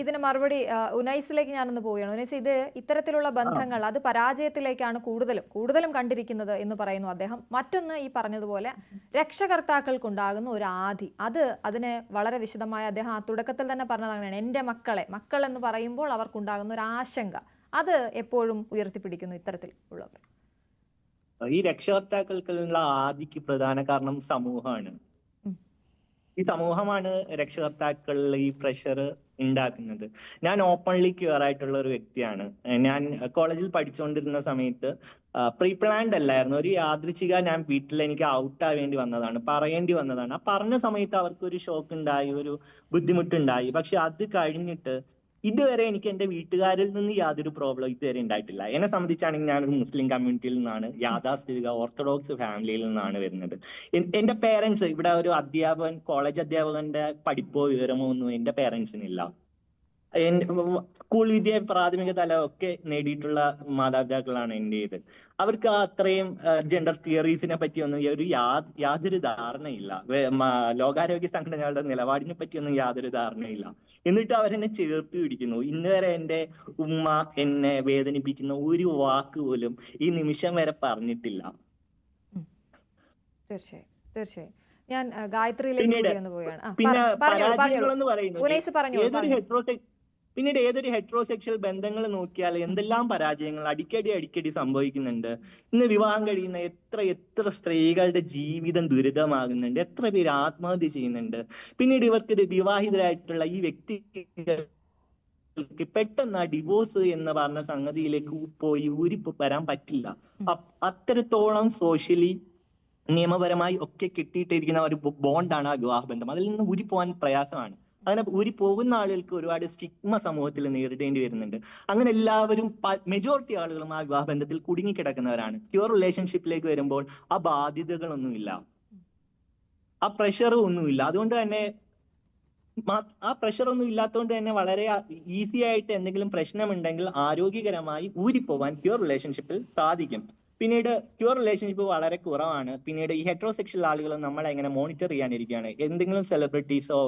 ഇതിന് മറുപടി ഉനൈസിലേക്ക് ഞാനൊന്ന് പോവുകയാണ്. ഉനൈസ്, ഇത് ഇത്തരത്തിലുള്ള ബന്ധങ്ങൾ അത് പരാജയത്തിലേക്കാണ് കൂടുതലും കണ്ടിരിക്കുന്നത് എന്ന് പറയുന്നു അദ്ദേഹം. മറ്റൊന്ന്, ഈ പറഞ്ഞതുപോലെ രക്ഷകർത്താക്കൾക്കുണ്ടാകുന്ന ഒരു ആധി, അതിനെ വളരെ വിശദമായി അദ്ദേഹം ആ തുടക്കത്തിൽ തന്നെ പറഞ്ഞത് അങ്ങനെയാണ്. എൻ്റെ മക്കൾ എന്ന് പറയുമ്പോൾ അവർക്കുണ്ടാകുന്ന ഒരു ആശങ്ക, അത് എപ്പോഴും ഉയർത്തിപ്പിടിക്കുന്നു ഇത്തരത്തിൽ ഉള്ളവർ. ഈ രക്ഷകർത്താക്കൾക്കുള്ള ആദിക്ക് പ്രധാന കാരണം സമൂഹമാണ്. ഈ സമൂഹമാണ് രക്ഷകർത്താക്കളിൽ ഈ പ്രഷർ ഉണ്ടാക്കുന്നത്. ഞാൻ ഓപ്പൺലി ക്യൂർ ആയിട്ടുള്ള ഒരു വ്യക്തിയാണ്. ഞാൻ കോളേജിൽ പഠിച്ചുകൊണ്ടിരുന്ന സമയത്ത് പ്രീ പ്ലാൻഡ് അല്ലായിരുന്നു, ഒരു യാദൃച്ഛിക ഞാൻ വീട്ടിൽ എനിക്ക് ഔട്ട് ആവേണ്ടി വന്നതാണ്, പറയേണ്ടി വന്നതാണ്. ആ പറഞ്ഞ സമയത്ത് അവർക്ക് ഒരു ഷോക്ക് ഉണ്ടായി, ഒരു ബുദ്ധിമുട്ടുണ്ടായി. പക്ഷെ അത് കഴിഞ്ഞിട്ട് ഇതുവരെ എനിക്ക് എന്റെ വീട്ടുകാരിൽ നിന്ന് യാതൊരു പ്രോബ്ലം ഇതുവരെ ഉണ്ടായിട്ടില്ല. എന്നെ സംബന്ധിച്ചാണെങ്കിൽ ഞാനൊരു മുസ്ലിം കമ്മ്യൂണിറ്റിയിൽ നിന്നാണ്, യാഥാസ്ഥിതിക ഓർത്തഡോക്സ് ഫാമിലിയിൽ നിന്നാണ് വരുന്നത്. എന്റെ പേരൻസ്, ഇവിടെ ഒരു കോളേജ് അധ്യാപകന്റെ പഠിപ്പോ വിവരമോ ഒന്നും എന്റെ പേരൻസിനില്ല. സ്കൂൾ വിദ്യ, പ്രാഥമിക തലം ഒക്കെ നേടിയിട്ടുള്ള മാതാപിതാക്കളാണ് എന്റേത്. അവർക്ക് അത്രയും ജെൻഡർ തിയറീസിനെ പറ്റിയൊന്നും യാതൊരു ധാരണയില്ല. ലോകാരോഗ്യ സംഘടനകളുടെ നിലപാടിനെ പറ്റിയൊന്നും യാതൊരു ധാരണയില്ല. എന്നിട്ട് അവരെന്നെ ചേർത്ത് പിടിക്കുന്നു. ഇന്ന് വരെ എന്റെ ഉമ്മ എന്നെ വേദനിപ്പിക്കുന്ന ഒരു വാക്ക് പോലും ഈ നിമിഷം വരെ പറഞ്ഞിട്ടില്ല. തീർച്ചയായും ഞാൻ ഗായത്രിയിലേക്ക് പോവുകയാണ്. പിന്നെ പരാജയങ്ങളെന്ന് പറയുന്നത് പിന്നീട് ഏതൊരു ഹെട്രോസെക്ഷൽ ബന്ധങ്ങൾ നോക്കിയാൽ എന്തെല്ലാം പരാജയങ്ങൾ അടിക്കടി സംഭവിക്കുന്നുണ്ട്. ഇന്ന് വിവാഹം കഴിയുന്ന എത്ര സ്ത്രീകളുടെ ജീവിതം ദുരിതമാകുന്നുണ്ട്, എത്ര പേര് ആത്മഹത്യ ചെയ്യുന്നുണ്ട്. പിന്നീട് ഇവർക്ക് വിവാഹിതരായിട്ടുള്ള ഈ വ്യക്തി പെട്ടെന്ന് ആ ഡിവോഴ്സ് എന്ന് പറഞ്ഞ സംഗതിയിലേക്ക് പോയി വരാൻ പറ്റില്ല. അത്രത്തോളം സോഷ്യലി നിയമപരമായി ഒക്കെ കിട്ടിയിട്ടിരിക്കുന്ന ഒരു ബോണ്ടാണ് ആ വിവാഹബന്ധം. അതിൽ നിന്ന് ഊരിപ്പോകാൻ പ്രയാസമാണ്. അങ്ങനെ ഊരിപ്പോകുന്ന ആളുകൾക്ക് ഒരുപാട് സ്റ്റിഗ്മ സമൂഹത്തിൽ നേരിടേണ്ടി വരുന്നുണ്ട്. അങ്ങനെ എല്ലാവരും, മെജോറിറ്റി ആളുകളും ആ വിവാഹബന്ധത്തിൽ കുടുങ്ങിക്കിടക്കുന്നവരാണ്. പ്യുവർ റിലേഷൻഷിപ്പിലേക്ക് വരുമ്പോൾ ആ ബാധ്യതകളൊന്നുമില്ല, ആ പ്രഷർ ഒന്നുമില്ല. അതുകൊണ്ട് തന്നെ ആ പ്രഷർ ഒന്നും ഇല്ലാത്തതുകൊണ്ട് തന്നെ വളരെ ഈസി ആയിട്ട് എന്തെങ്കിലും പ്രശ്നമുണ്ടെങ്കിൽ ആരോഗ്യകരമായി ഊരിപ്പോവാൻ പ്യുവർ റിലേഷൻഷിപ്പിൽ സാധിക്കും. പിന്നീട് പ്യുവർ റിലേഷൻഷിപ്പ് വളരെ കുറവാണ്. പിന്നീട് ഈ ഹെട്രോസെക്ഷൽ ആളുകൾ നമ്മളെ എങ്ങനെ മോണിറ്റർ ചെയ്യാനിരിക്കുകയാണ്. എന്തെങ്കിലും സെലിബ്രിറ്റീസോ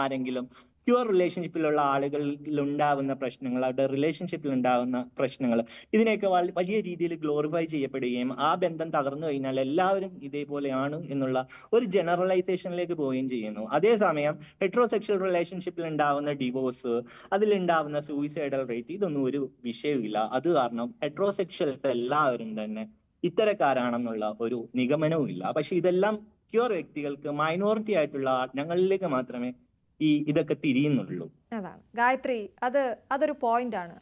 ആരെങ്കിലും പ്യുവർ റിലേഷൻഷിപ്പിലുള്ള ആളുകളിൽ ഉണ്ടാവുന്ന പ്രശ്നങ്ങൾ, അവരുടെ റിലേഷൻഷിപ്പിൽ ഉണ്ടാവുന്ന പ്രശ്നങ്ങൾ, ഇതിനെയൊക്കെ വലിയ രീതിയിൽ ഗ്ലോറിഫൈ ചെയ്യപ്പെടുകയും ആ ബന്ധം തകർന്നു കഴിഞ്ഞാൽ എല്ലാവരും ഇതേപോലെയാണ് എന്നുള്ള ഒരു ജനറലൈസേഷനിലേക്ക് പോവുകയും ചെയ്യുന്നു. അതേസമയം ഹെട്രോസെക്ഷൽ റിലേഷൻഷിപ്പിൽ ഉണ്ടാവുന്ന ഡിവോഴ്സ്, അതിലുണ്ടാവുന്ന സൂയിസൈഡൽ റേറ്റ്, ഇതൊന്നും ഒരു വിഷയമില്ല. അത് കാരണം ഹെട്രോസെക്ഷൽസ് എല്ലാവരും തന്നെ ഇത്തരക്കാരാണെന്നുള്ള ഒരു നിഗമനവും ഇല്ല. പക്ഷെ ഇതെല്ലാം പ്യുവർ വ്യക്തികൾക്ക്, മൈനോറിറ്റി ആയിട്ടുള്ള ഞങ്ങളിലേക്ക് മാത്രമേ ഇതൊക്കെ തിരിയുന്നുള്ളൂ. അതാണ് ഗായത്രി, അതൊരു പോയിന്റ് ആണ്.